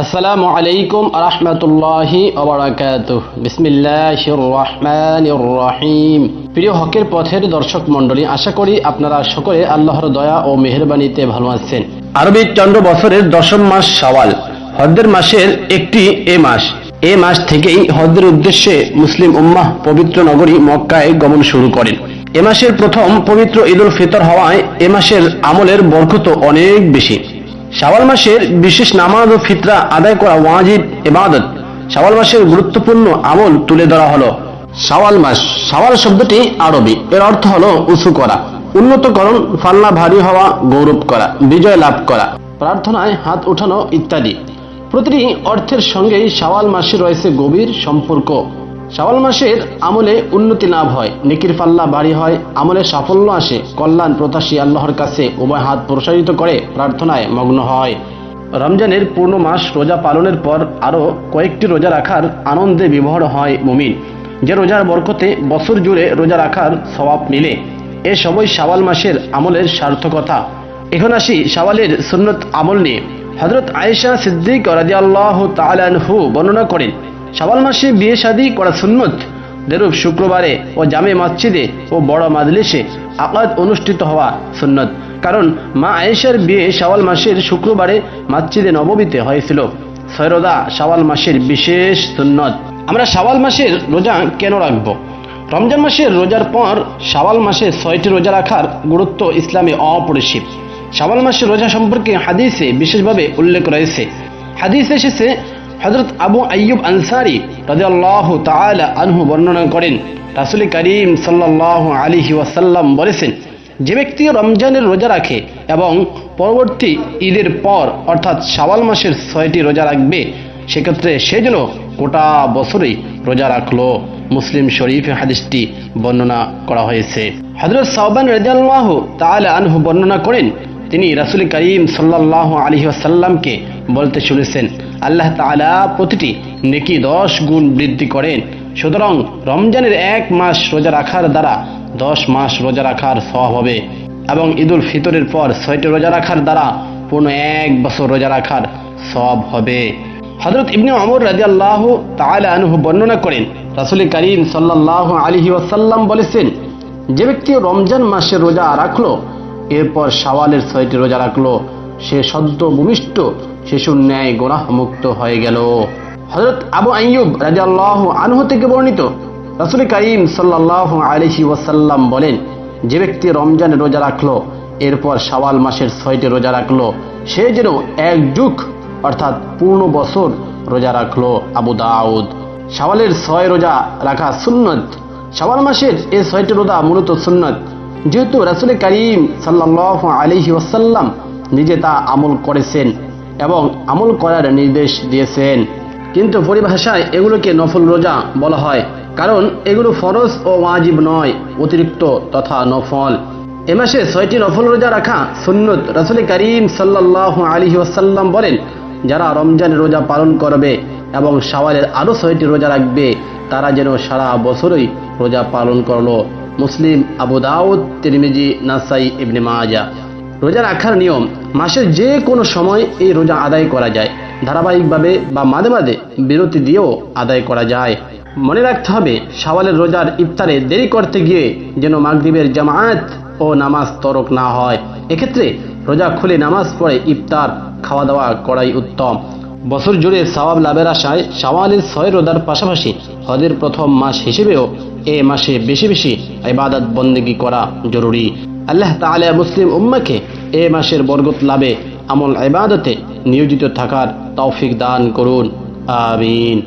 আসসালামু আলাইকুম রাহমাতুল্লাহি ওয়া বারাকাতুহু। বিসমিল্লাহির রহমানির রহিম। প্রিয় হকের পথের দর্শক মণ্ডলী, আশা করি আপনারা সকলে আল্লাহর দয়া ও মেহেরবানিতে ভালো আছেন। আরবি চন্দ্র বছরের 10ম মাস শাওয়াল, হজ্জের মাসের একটি মাস। এই মাস থেকেই হজ্জের উদ্দেশ্যে মুসলিম উম্মাহ পবিত্র নগরী মক্কায় গমন শুরু করেন। এ মাসের প্রথম পবিত্র ঈদুল ফিতর হওয়ায় এ মাসের আমলের বরকত অনেক বেশি। শাওয়াল মাসের বিশেষ নামাজ ও ফিতরা আদায় করা ওয়াজিব ইবাদত। শাওয়াল মাসের গুরুত্বপূর্ণ আমল তুলে ধরা হলো। শাওয়াল মাস, শাওয়াল শব্দটি আরবি, এর অর্থ হলো উঁচু করা, উন্নতকরণ, পাল্লা ভারী হওয়া, গৌরব করা, বিজয় লাভ করা, প্রার্থনায় হাত উঠানো ইত্যাদি। প্রতিটি অর্থের সঙ্গেই শাওয়াল মাসে রয়েছে গভীর সম্পর্ক। শাওয়াল মাসের আমলে উন্নতি লাভ হয়, নেকির পাল্লা ভারী হয়, আমলে সাফল্য আসে, কল্যাণ প্রত্যাশী আল্লাহর কাছে উভয় হাত প্রসারিত করে প্রার্থনায় মগ্ন হয়। রমজানের পূর্ণ মাস রোজা পালনের পর আরও কয়েকটি রোজা রাখার আনন্দে বিভোর হয় মুমিন। যে রোজার বরকতে বছর জুড়ে রোজা রাখার সওয়াব মিলে, এ সবই শাওয়াল মাসের আমলের সার্থকতা। এখন আসি শাওয়ালের সুন্নত আমল নিয়ে। হযরত আয়েশা সিদ্দিক রাদিয়াল্লাহু তাআলা আনহু বর্ণনা করেন, শাওয়াল মাসে বিয়ে শাদী করা সুন্নত। যেরূপ শুক্রবারে ও জামে মসজিদে ও বড় মাজলিসে আকাদ অনুষ্ঠিত হওয়া সুন্নত। কারণ মা আয়েশার বিয়ে শাওয়াল মাসের শুক্রবারে মসজিদে নববীতে হয়েছিল। 6 রোজা শাওয়াল মাসের বিশেষ সুন্নত। আমরা শাওয়াল মাসের রোজা কেন রাখব? রমজান মাসের রোজার পর শাওয়াল মাসে 6টি রোজা রাখার গুরুত্ব ইসলামে অপরিসীম। শাওয়াল মাসের রোজা সম্পর্কে হাদিসে বিশেষভাবে উল্লেখ রয়েছে। হাদিসে এসেছে, হযরত আবু আইয়ুব আনসারী রাদিয়াল্লাহু তাআলা আনহু বর্ণনা করেন, রাসূল করিম সাল্লাল্লাহু আলাইহি ওয়াসাল্লাম বলেছেন, যে ব্যক্তি রমজানের রোজা রাখে এবং পরবর্তী ঈদের পর অর্থাৎ শাওয়াল মাসের 6টি রোজা রাখবে, সেক্ষেত্রে সে যেন গোটা বছরই রোজা রাখলো। মুসলিম শরীফে হাদিসটি বর্ণনা করা হয়েছে। হযরত শাওবান রাদিয়াল্লাহু তাআলা আনহু বর্ণনা করেন, তিনি রাসূল করিম সাল্লাল্লাহু আলাইহি ওয়াসাল্লামকে বলতে শুনেছেন, আল্লাহ তাআলা প্রতিটি নেকি 10 গুণ বৃদ্ধি করেন। সুতরাং রমজানের 1 মাস রোজা রাখার দ্বারা 10 মাস রোজা রাখার সওয়াব হবে এবং ঈদুল ফিতরের পর 6টি রোজা রাখার দ্বারা পূর্ণ 1 বছর রোজা রাখার সওয়াব হবে। হযরত ইবনে ওমর রাদিয়াল্লাহু তাআলা আনহু বর্ণনা করেন, রাসূল করিম সাল্লাল্লাহু আলাইহি ওয়াসাল্লাম বলেছেন, যে ব্যক্তি রমজান মাসের রোজা রাখলো এরপর শাওয়ালের 6টি রোজা রাখলো, সে সদ্য ভূমিষ্ঠ শিশুর ন্যায় গুনাহ মুক্ত হয়ে গেল। হযরত আবু আইয়ুব রাদিয়াল্লাহু আনহু থেকে বর্ণিত, রাসূল করিম সাল্লাল্লাহু আলাইহি ওয়াসাল্লাম বলেন, যে ব্যক্তি রমজানের রোজা রাখলো এরপর শাওয়াল মাসের 6টি রোজা রাখলো, সে যেন 1 যুগ অর্থাৎ পূর্ণ বছর রোজা রাখলো। আবু দাউদ। শাওয়ালের 6 রোজা রাখা সুন্নত। শাওয়াল মাসের এই 6টি রোজা মূলত সুন্নত, যেহেতু রাসূল করিম সাল্লাল্লাহু আলাইহি ওয়াসাল্লাম নিজে তা আমল করেছেন এবং আমল করার নির্দেশ দিয়েছেন। কিন্তু পরিভাষায় এগুলোকে নফল রোজা বলা হয়, কারণ এগুলো ফরজ ও ওয়াজিব নয়, অতিরিক্ত তথা নফল। এ মাসে 6টি নফল রোজা রাখা সুন্নত। রাসূল করিম সাল্লাল্লাহু আলাইহি ওয়াসাল্লাম বলেন, যারা রমজানের রোজা পালন করবে এবং শাওয়ালের আরও 6টি রোজা রাখবে, তারা যেন সারা বছরই রোজা পালন করলো। মুসলিম, আবু দাউদ, তিরমিজি, নাসাই, ইবনে মাজাহ। রোজা রাখার নিয়ম। মাসের যে কোনো সময় এই রোজা আদায় করা যায়, ধারাবাহিকভাবে বা মাঝে মাঝে বিরতি দিয়েও আদায় করা যায়। মনে রাখতে হবে, শাওয়ালের রোজার ইফতারে দেরি করতে গিয়ে যেন মাগরিবের জামাত ও নামাজ তরক না হয়। এক্ষেত্রে রোজা খুলে নামাজ পড়ে ইফতার খাওয়া দাওয়া করাই উত্তম। বছর জুড়ে সওয়াব লাভের আশায় শাওয়ালের 6 রোজার পাশাপাশি হজের প্রথম মাস হিসেবেও এ মাসে বেশি বেশি ইবাদত বন্দেগী করা জরুরি। আল্লাহ তাআলা মুসলিম উম্মাহকে এ মাসের বরকত লাভে আমল ইবাদতে নিয়োজিত থাকার তৌফিক দান করুন। আমিন।